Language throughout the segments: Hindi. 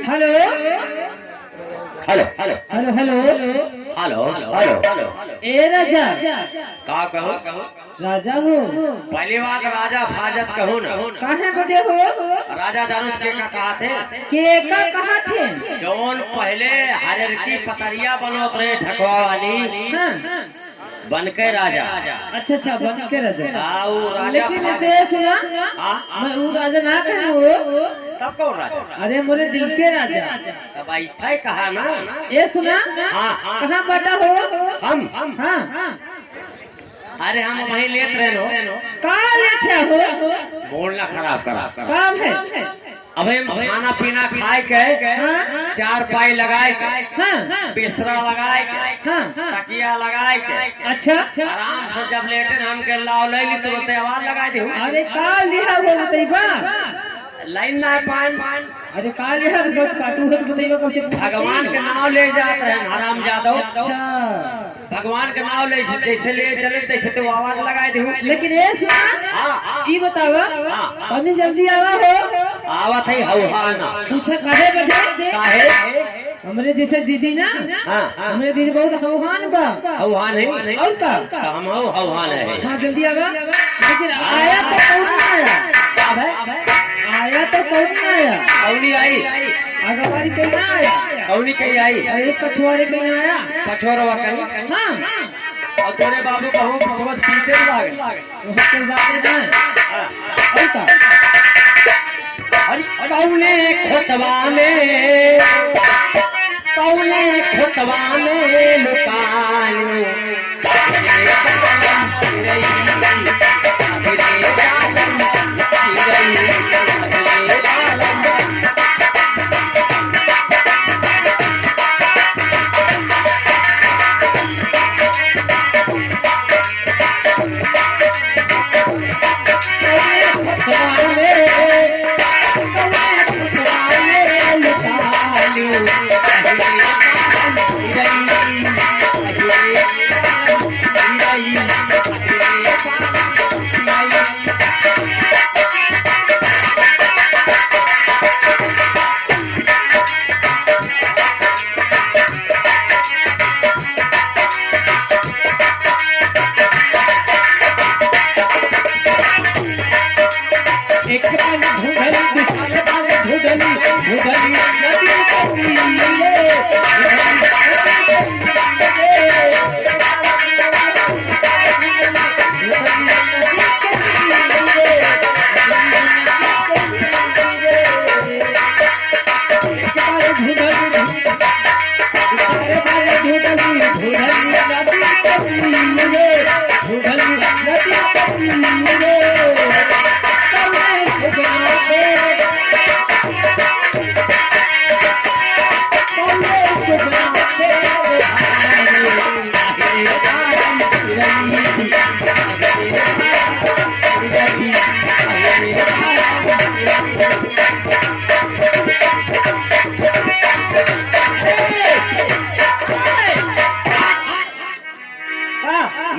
Hello hello hello hello hello hello hello hello ए राजा का कहो राजा हो पहली बात राजा फाजत कहो न कहाँ बजे हो राजा जानू के का कहा थे के का कहा थे जौन पहले हरियर की पतरिया बनोत रहे ढकवा वाली हाँ, बन के राजा अच्छा अच्छा बन के राजा आओ राजा लेकिन इसे सुना मैं वो राजा ना कहूँ तब कौन राजा अरे मोरे दिल के राजा तब ऐसा ही कहा ना ये सुना हाँ। कहाँ बटा हो हम हाँ अरे हम वहीं लेत रहे नो कहाँ लेते हो बोलना खराब करा काम है अब हम खाना पीना खाए के हाँ? चार पाई लगाए के हाँ बिस्तरा लगाए के हाँ तकिया लगाए के अच्छा आराम से जब लेटे हम के लाव ले ली तो आवाज लगाए दी अरे का लिहा हो बताइबा लाइन ना पान अरे का लिहा बस काटू है बताइबा कैसे भगवान के नाम ले जाते हैं हराम जादव अच्छा भगवान के नाम ले जैसे ले चले तैसे तो आवाज लगाए दी लेकिन ये सुना हाँ ई बतावा हाँ। कभी जल्दी आवा हो आवत है हौहाना पूछा काहे बजे काहे हमरे जैसे दीदी ना हाँ हमरे दीदी बहुत हौहान बा हौहान है और का हम हौहान है हाँ जल्दी आवा लेकिन आया तो कौन आया आया तो कौन आया कौनी आई आगवारी कोई ना आया कौनी कहीं आई अरे पछुआरे कोई ना आया पछोरवा कहीं हाँ और तेरे बाबू कहूँ समझ पीछे लागे वो कोई बात नहीं और का कौने खोतवा में लुकायो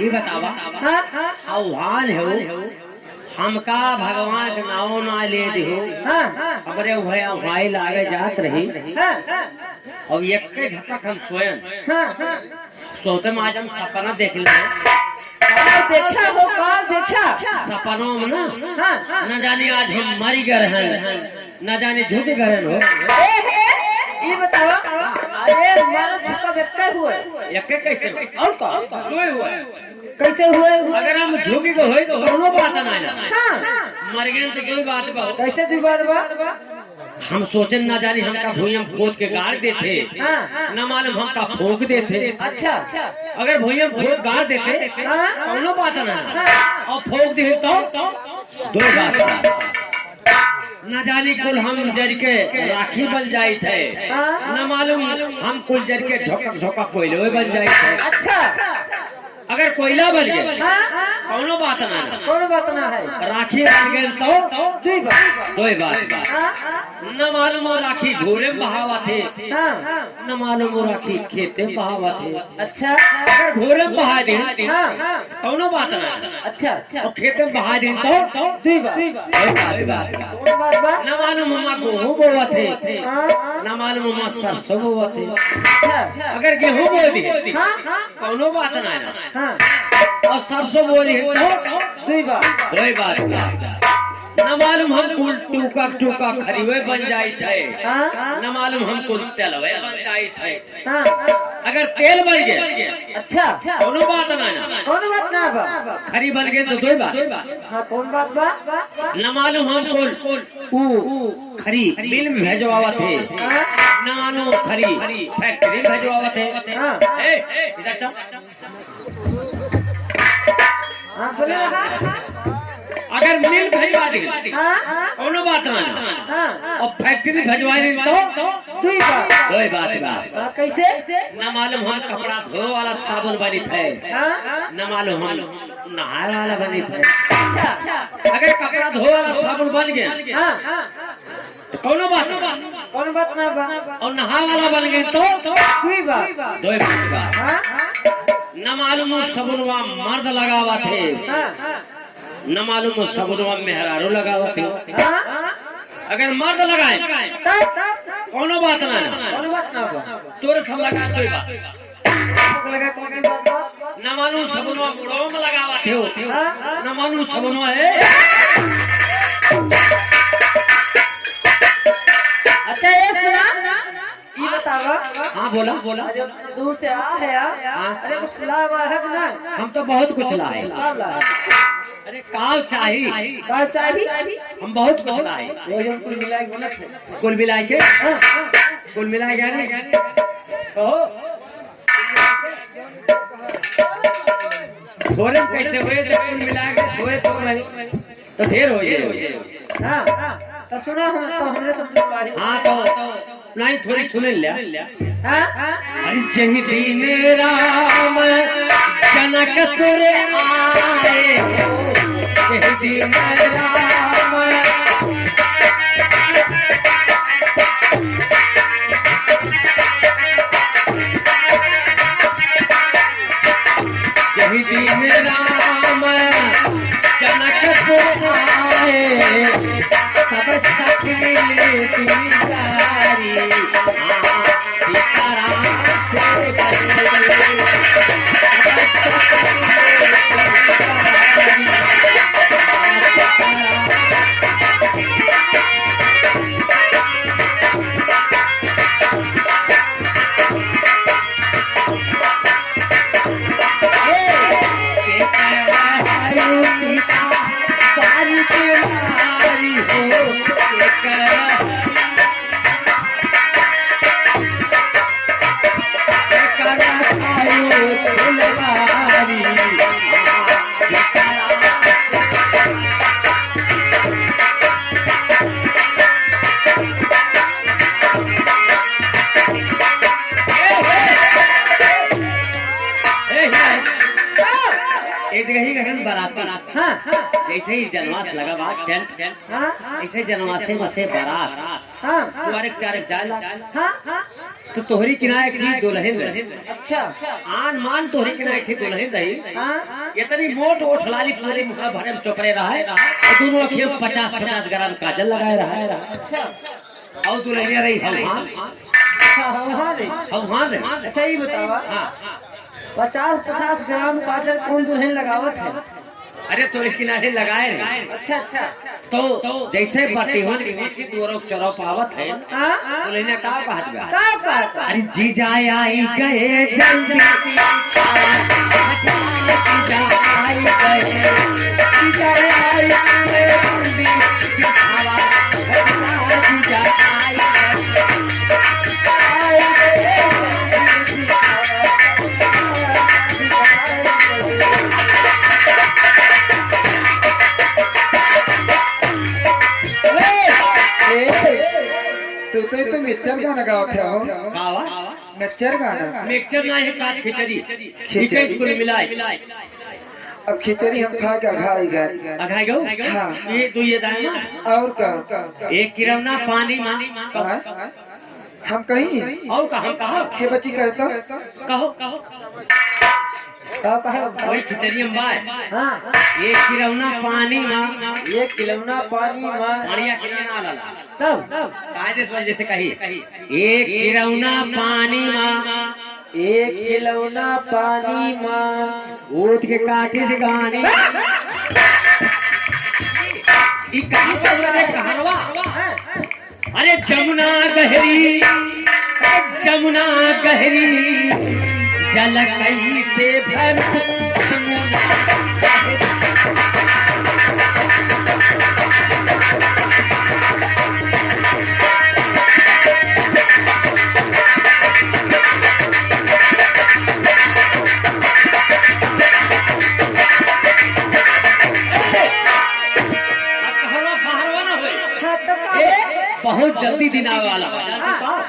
ये बतावा आह्वान हो हमका भगवान के नाम ना ले दिहो हमरे भया भाई लागे जात रही अब एक के झटक हम सोयन सोते में आज हम सपना देख ले देखा हो का देखा सपनों में ना न जाने आज हम मरी गए हैं न जाने झुक गए हो ये बताओ अरे हमारा धक्का व्यक्ति हुआ एक कैसे और का हुआ कैसे हुए? अगर हम झुकी को होई तो कोनो बात ना ना हाँ मर गए तो कोई बात बा। कैसे दी बात बा? हम सोचन ना जानी हमका भूयम खोद के गाड़ देते, हाँ न मालूम हमका फूंक देते। अच्छा अगर भूयम खोद गाड़ देते हाँ कोनो बात ना और फूंक दे तो दो बात न जानी कुल हम जर के राखी बन जाई थे, न मालूम हम कुल जर के ढोका ढोका कोयले बन जाई थे। अच्छा अगर कोयला बन गए हाँ कोनो बात ना कौन बात ना है? राखी बन गए तो दुई बात दो बात हाँ न मालूम वो राखी घोड़े में बहावा थे, हाँ न मालूम वो राखी खेते में बहावा थे। अच्छा अगर घोड़े में बहा दे हाँ कोनो बात ना अच्छा और खेते में बहा दे तो दुई बात कौन बात बा? न मालूम हमारा गेहूँ बोवा थे, हाँ न मालूम हमारा सरसों बोवा थे। अच्छा अगर गेहूँ बो दिए हाँ कोनो बात ना हाँ और सरसों बो दिए तो दुई बात दो बात न मालूम हम कुल टूका टूका खरीवे बन जाई थे, हाँ न मालूम हम कुल तेलवे बन जाई थे। हाँ अगर तेल बन गए अच्छा कोनो बात ना कौन बात ना बा? खरी बन गए तो दो बात हाँ कौन बात बा? न मालूम हम कुल खरी मिल में भेजवावा थे, हाँ न मालूम खरी फैक्ट्री भेजवावा थे। हाँ इधर चल। हाँ बोले रहा अगर मिल भेजवा दी हाँ कोनो बात ना हाँ और फैक्ट्री भेजवा दी तो दुई बात दो बात हाँ कैसे? न मालूम हम कपड़ा धो वाला साबुन बनी थे, हाँ न मालूम हम नहाए वाला बनी थे। अच्छा अगर कपड़ा धो वाला साबुन बन गए हाँ तो कोनो बात कौन बात ना बा? और नहा वाला बन गए तो दुई बात दो बात हाँ न मालूम साबुनवा मर्द लगावा थे, हाँ न मालूम साबुनवा मेहरारू लगावा थे। हाँ अगर मर्द लगाए कोनो बात ना कौन बात ना बा? तोरे सब लगा कोई बात लगा कौन बात बा? न मालूम साबुनवा मुड़ो में लगावा थे, हाँ न मालूम साबुनवा है। अच्छा ये सुना ये बतावा हाँ बोला बोला। जब दूर से आ है अरे कुछ लावा है कि नहीं? हम तो बहुत कुछ लाए। काव ला अरे काव चाहिए का चाहिए? हम बहुत कुछ लाए। वो जो कुल मिला के बोला थे कुल मिला के हाँ कुल मिला के थोड़े कैसे हुए तो कुल मिला के थोड़े तो ढेर हो गए। हाँ तो सुना हम तो हमने समझ पारी हाँ तो नहीं थोड़ी सुन लिया। हाँ अरे जही दिन राम जनकपुर आए, जही दिन राम जही दिन राम जनकपुर आए, सब सखी तीन सारी सीताराम से जैसे ही जनवास लगा बात टेंट ऐसे जनवासे में से बारात तुम्हारे चार जाला तो तोहरी किनारे की दुल्हन रही। अच्छा आन मान तोहरी किनारे की दुल्हन रही। इतनी मोट ओठ लाली पूरे मुख भरे में चोपड़े रहा है और दोनों अखियों 50-50 ग्राम काजल लगाए रहा है। अच्छा और दुल्हनिया रही हवहान। अच्छा ये बतावा 50-50 ग्राम काजल कौन दुल्हन लगावत है? अरे तो किनारे लगाए रहे। अच्छा अच्छा तो जैसे बतिवन की दोरो चरो पावत है तो लेने का बात बा का बात अरे जीजा आई गए जल्दी जीजा आई गए जीजा आई गए जल्दी जीजा आई तो मिक्सर गाना गावत है हो गावा मिक्सर गाना मिक्सचर ना है काट खिचड़ी खिचड़ी को मिलाई अब खिचड़ी हम खा के अघाई गए अघाई गो हाँ। ये तो ये दाना और का एक किरवना पानी मान हाँ? हम कहीं और कहा कहा के बच्ची कहता कहो कहो वही खिचड़ी हम बाय हाँ एक किरवना पानी मां ये खिलौना पानी मां बढ़िया किरवना लाला तब कायदे से जैसे कही एक किरवना पानी मां एक खिलौना पानी मां ऊँट के काठी से गानी ई कहां से रे कहरवा अरे जमुना गहरी जल कहीं से भर बहुत जल्दी दिन आने वाला है।